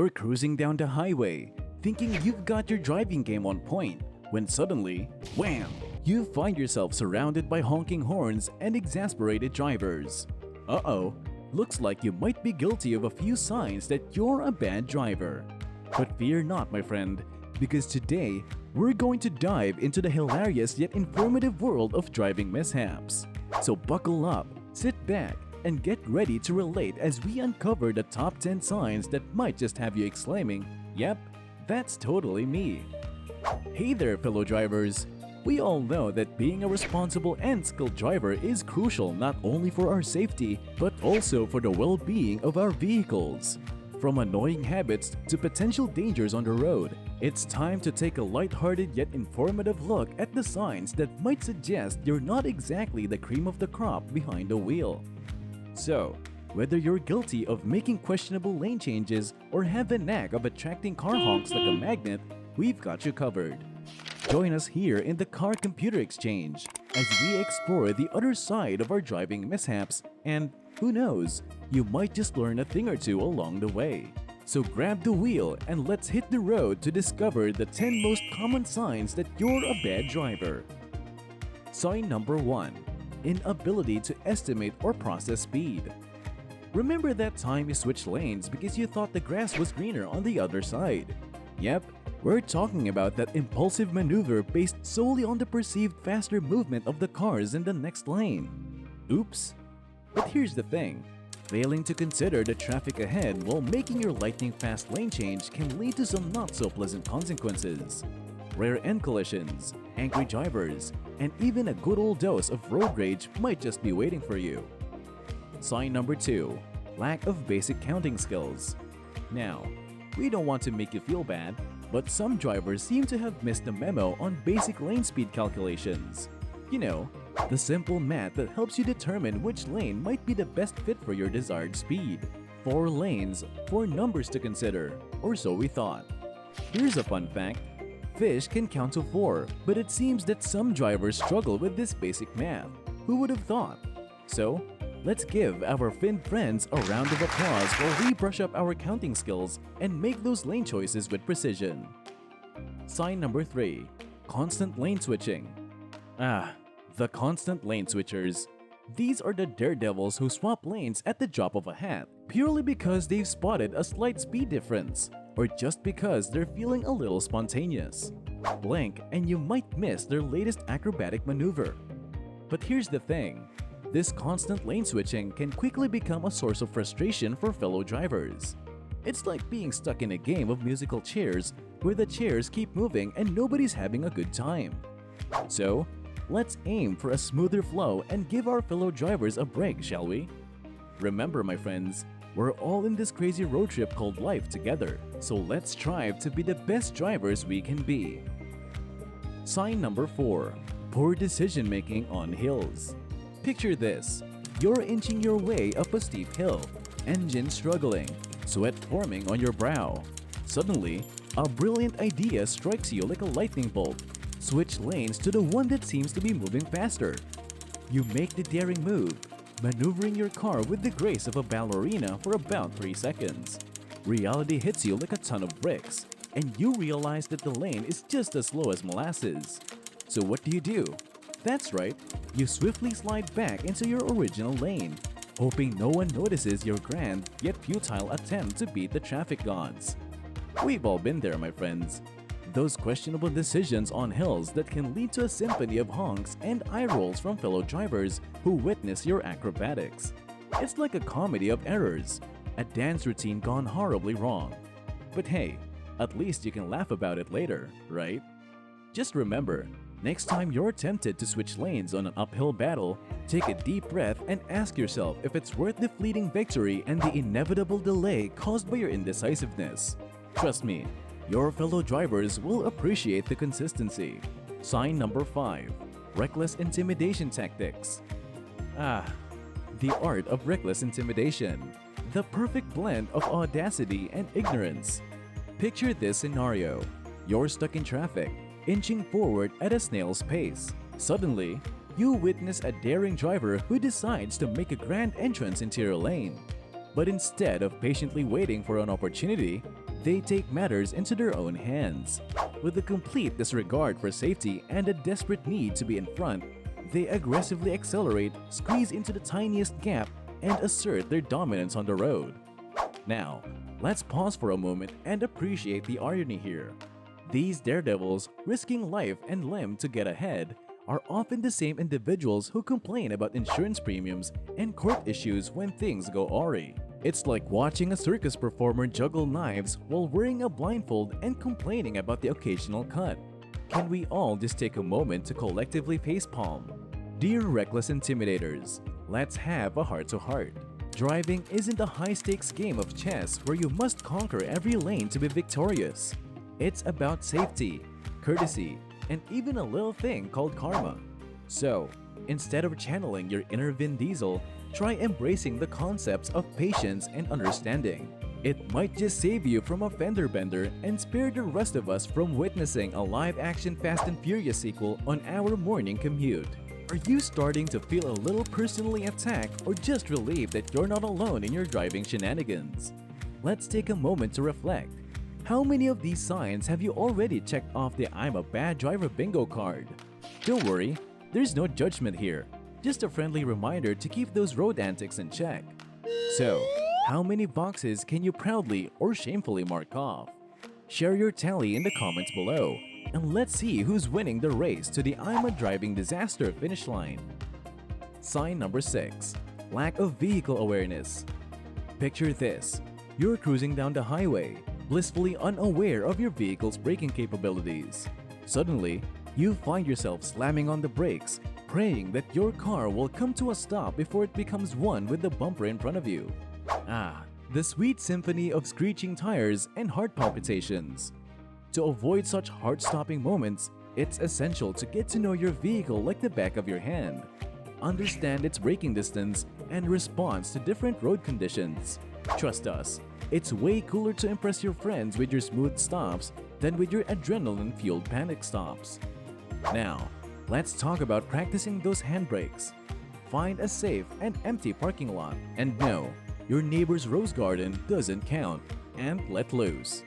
You're cruising down the highway, thinking you've got your driving game on point, when suddenly, wham! You find yourself surrounded by honking horns and exasperated drivers. Uh-oh, looks like you might be guilty of a few signs that you're a bad driver. But fear not, my friend, because today, we're going to dive into the hilarious yet informative world of driving mishaps. So buckle up, sit back, and get ready to relate as we uncover the top 10 signs that might just have you exclaiming, "Yep, that's totally me." Hey there, fellow drivers! We all know that being a responsible and skilled driver is crucial not only for our safety, but also for the well-being of our vehicles. From annoying habits to potential dangers on the road, it's time to take a lighthearted yet informative look at the signs that might suggest you're not exactly the cream of the crop behind the wheel. So, whether you're guilty of making questionable lane changes or have a knack of attracting car honks like a magnet, we've got you covered. Join us here in the Car Computer Exchange as we explore the other side of our driving mishaps, and who knows, you might just learn a thing or two along the way. So grab the wheel and let's hit the road to discover the 10 most common signs that you're a bad driver. Sign number 1. Inability to estimate or process speed. Remember that time you switched lanes because you thought the grass was greener on the other side? Yep, we're talking about that impulsive maneuver based solely on the perceived faster movement of the cars in the next lane. Oops. But here's the thing. Failing to consider the traffic ahead while making your lightning-fast lane change can lead to some not-so-pleasant consequences. Rare end collisions, angry drivers, and even a good old dose of road rage might just be waiting for you. Sign number 2. Lack of basic counting skills. Now, we don't want to make you feel bad, but some drivers seem to have missed the memo on basic lane speed calculations. You know, the simple math that helps you determine which lane might be the best fit for your desired speed. 4 lanes, 4 numbers to consider, or so we thought. Here's a fun fact. Fish can count to 4, but it seems that some drivers struggle with this basic math. Who would have thought? So, let's give our fin friends a round of applause while we brush up our counting skills and make those lane choices with precision. Sign number 3. Constant lane switching. The constant lane switchers. These are the daredevils who swap lanes at the drop of a hat, purely because they've spotted a slight speed difference, or just because they're feeling a little spontaneous. Blink and you might miss their latest acrobatic maneuver. But here's the thing. This constant lane switching can quickly become a source of frustration for fellow drivers. It's like being stuck in a game of musical chairs where the chairs keep moving and nobody's having a good time. So, let's aim for a smoother flow and give our fellow drivers a break, shall we? Remember, my friends, we're all in this crazy road trip called life together, so let's strive to be the best drivers we can be. Sign number 4. Poor decision-making on hills. Picture this. You're inching your way up a steep hill, engine struggling, sweat forming on your brow. Suddenly, a brilliant idea strikes you like a lightning bolt. Switch lanes to the one that seems to be moving faster. You make the daring move, maneuvering your car with the grace of a ballerina for about 3 seconds. Reality hits you like a ton of bricks, and you realize that the lane is just as slow as molasses. So what do? That's right, you swiftly slide back into your original lane, hoping no one notices your grand yet futile attempt to beat the traffic gods. We've all been there, my friends. Those questionable decisions on hills that can lead to a symphony of honks and eye rolls from fellow drivers who witness your acrobatics. It's like a comedy of errors, a dance routine gone horribly wrong. But hey, at least you can laugh about it later, right? Just remember, next time you're tempted to switch lanes on an uphill battle, take a deep breath and ask yourself if it's worth the fleeting victory and the inevitable delay caused by your indecisiveness. Trust me, your fellow drivers will appreciate the consistency. Sign number 5. Reckless intimidation tactics. The art of reckless intimidation. The perfect blend of audacity and ignorance. Picture this scenario. You're stuck in traffic, inching forward at a snail's pace. Suddenly, you witness a daring driver who decides to make a grand entrance into your lane. But instead of patiently waiting for an opportunity, They take matters into their own hands. With a complete disregard for safety and a desperate need to be in front, they aggressively accelerate, squeeze into the tiniest gap, and assert their dominance on the road. Now, let's pause for a moment and appreciate the irony here. These daredevils, risking life and limb to get ahead, are often the same individuals who complain about insurance premiums and court issues when things go awry. It's like watching a circus performer juggle knives while wearing a blindfold and complaining about the occasional cut. Can we all just take a moment to collectively facepalm? Dear reckless intimidators, let's have a heart-to-heart. Driving isn't a high-stakes game of chess where you must conquer every lane to be victorious. It's about safety, courtesy, and even a little thing called karma. So, instead of channeling your inner Vin Diesel, try embracing the concepts of patience and understanding. It might just save you from a fender bender and spare the rest of us from witnessing a live-action Fast and Furious sequel on our morning commute. Are you starting to feel a little personally attacked or just relieved that you're not alone in your driving shenanigans? Let's take a moment to reflect. How many of these signs have you already checked off the "I'm a bad driver" bingo card? Don't worry, there's no judgment here, just a friendly reminder to keep those road antics in check. So, how many boxes can you proudly or shamefully mark off? Share your tally in the comments below, and let's see who's winning the race to the "I'm a driving disaster" finish line. Sign number 6. Lack of vehicle awareness. Picture this. You're cruising down the highway, blissfully unaware of your vehicle's braking capabilities. Suddenly, you find yourself slamming on the brakes, praying that your car will come to a stop before it becomes one with the bumper in front of you. Ah, the sweet symphony of screeching tires and heart palpitations. To avoid such heart-stopping moments, it's essential to get to know your vehicle like the back of your hand. Understand its braking distance and response to different road conditions. Trust us, it's way cooler to impress your friends with your smooth stops than with your adrenaline-fueled panic stops. Now, let's talk about practicing those handbrakes. Find a safe and empty parking lot, and no, your neighbor's rose garden doesn't count, and let loose.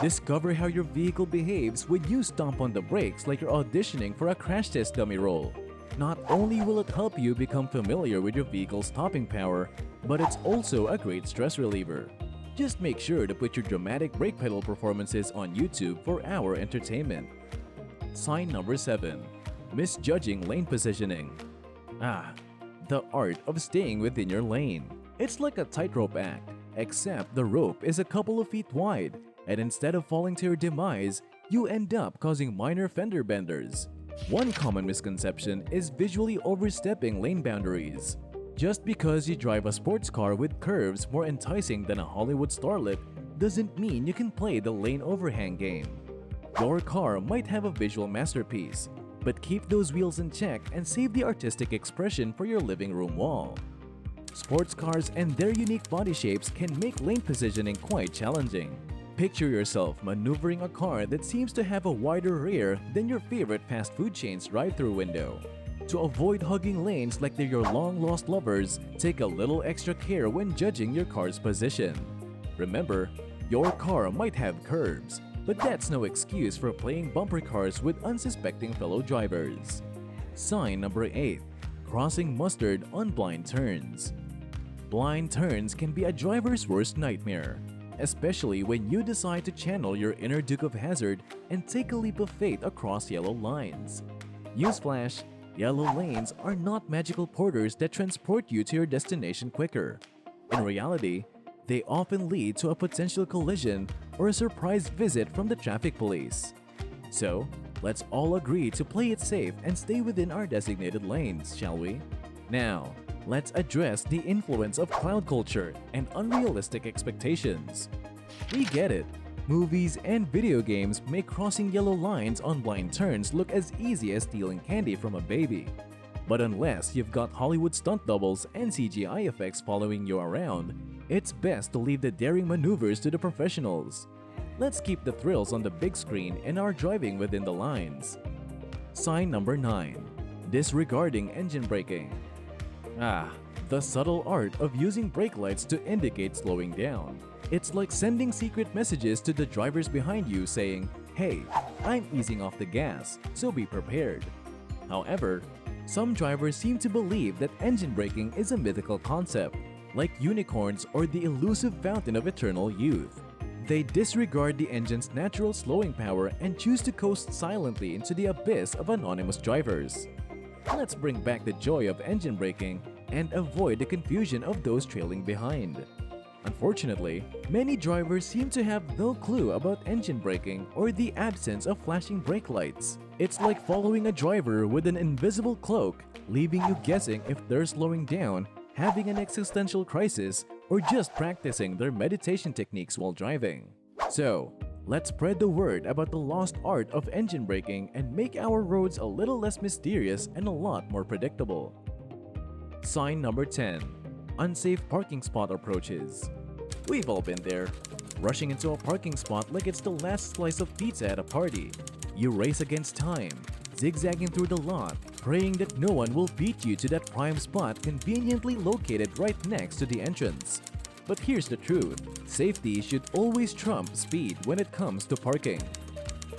Discover how your vehicle behaves when you stomp on the brakes like you're auditioning for a crash test dummy role. Not only will it help you become familiar with your vehicle's stopping power, but it's also a great stress reliever. Just make sure to put your dramatic brake pedal performances on YouTube for our entertainment. Sign number 7. Misjudging lane positioning. Ah, the art of staying within your lane. It's like a tightrope act, except the rope is a couple of feet wide, and instead of falling to your demise, you end up causing minor fender benders. One common misconception is visually overstepping lane boundaries. Just because you drive a sports car with curves more enticing than a Hollywood starlet doesn't mean you can play the lane overhang game. Your car might have a visual masterpiece, but keep those wheels in check and save the artistic expression for your living room wall. Sports cars and their unique body shapes can make lane positioning quite challenging. Picture yourself maneuvering a car that seems to have a wider rear than your favorite fast food chain's drive-thru window. To avoid hugging lanes like they're your long-lost lovers, take a little extra care when judging your car's position. Remember, your car might have curves, but that's no excuse for playing bumper cars with unsuspecting fellow drivers. Sign number 8. Crossing mustard on blind turns. Blind turns can be a driver's worst nightmare, especially when you decide to channel your inner Duke of Hazzard and take a leap of faith across yellow lines. Newsflash, yellow lanes are not magical porters that transport you to your destination quicker. In reality, they often lead to a potential collision or a surprise visit from the traffic police. So, let's all agree to play it safe and stay within our designated lanes, shall we? Now, let's address the influence of cloud culture and unrealistic expectations. We get it. Movies and video games make crossing yellow lines on blind turns look as easy as stealing candy from a baby. But unless you've got Hollywood stunt doubles and CGI effects following you around, it's best to leave the daring maneuvers to the professionals. Let's keep the thrills on the big screen and our driving within the lines. Sign number 9. Disregarding engine braking. Ah, the subtle art of using brake lights to indicate slowing down. It's like sending secret messages to the drivers behind you saying, "Hey, I'm easing off the gas, so be prepared." However, some drivers seem to believe that engine braking is a mythical concept, like unicorns or the elusive fountain of eternal youth. They disregard the engine's natural slowing power and choose to coast silently into the abyss of anonymous drivers. Let's bring back the joy of engine braking and avoid the confusion of those trailing behind. Unfortunately, many drivers seem to have no clue about engine braking or the absence of flashing brake lights. It's like following a driver with an invisible cloak, leaving you guessing if they're slowing down, having an existential crisis, or just practicing their meditation techniques while driving. So, let's spread the word about the lost art of engine braking and make our roads a little less mysterious and a lot more predictable. Sign number 10. Unsafe parking spot approaches. We've all been there. Rushing into a parking spot like it's the last slice of pizza at a party. You race against time, zigzagging through the lot, praying that no one will beat you to that prime spot conveniently located right next to the entrance. But here's the truth, safety should always trump speed when it comes to parking.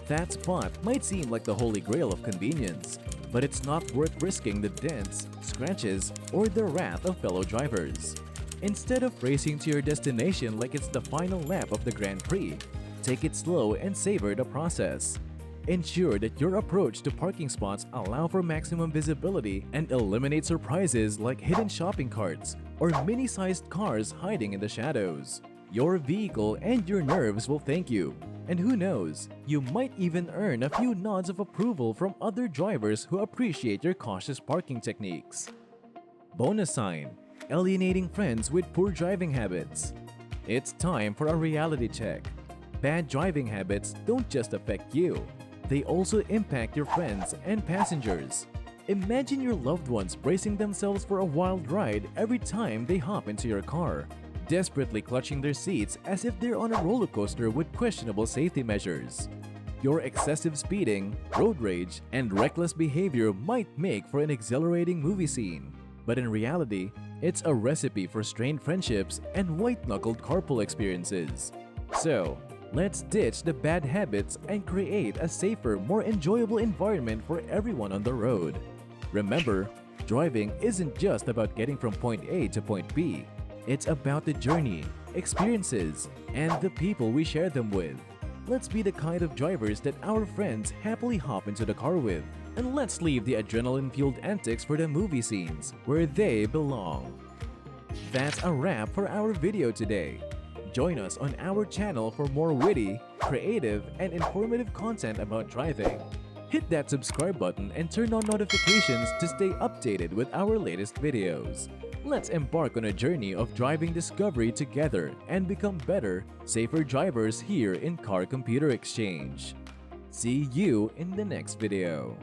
That spot might seem like the holy grail of convenience, but it's not worth risking the dents, scratches, or the wrath of fellow drivers. Instead of racing to your destination like it's the final lap of the Grand Prix, take it slow and savor the process. Ensure that your approach to parking spots allow for maximum visibility and eliminate surprises like hidden shopping carts or mini-sized cars hiding in the shadows. Your vehicle and your nerves will thank you. And who knows, you might even earn a few nods of approval from other drivers who appreciate your cautious parking techniques. Bonus sign: alienating friends with poor driving habits. It's time for a reality check. Bad driving habits don't just affect you. They also impact your friends and passengers. Imagine your loved ones bracing themselves for a wild ride every time they hop into your car, desperately clutching their seats as if they're on a roller coaster with questionable safety measures. Your excessive speeding, road rage, and reckless behavior might make for an exhilarating movie scene, but in reality, it's a recipe for strained friendships and white-knuckled carpool experiences. So, let's ditch the bad habits and create a safer, more enjoyable environment for everyone on the road. Remember, driving isn't just about getting from point A to point B. It's about the journey, experiences, and the people we share them with. Let's be the kind of drivers that our friends happily hop into the car with. And let's leave the adrenaline-fueled antics for the movie scenes, where they belong. That's a wrap for our video today. Join us on our channel for more witty, creative, and informative content about driving. Hit that subscribe button and turn on notifications to stay updated with our latest videos. Let's embark on a journey of driving discovery together and become better, safer drivers here in Car Computer Exchange. See you in the next video.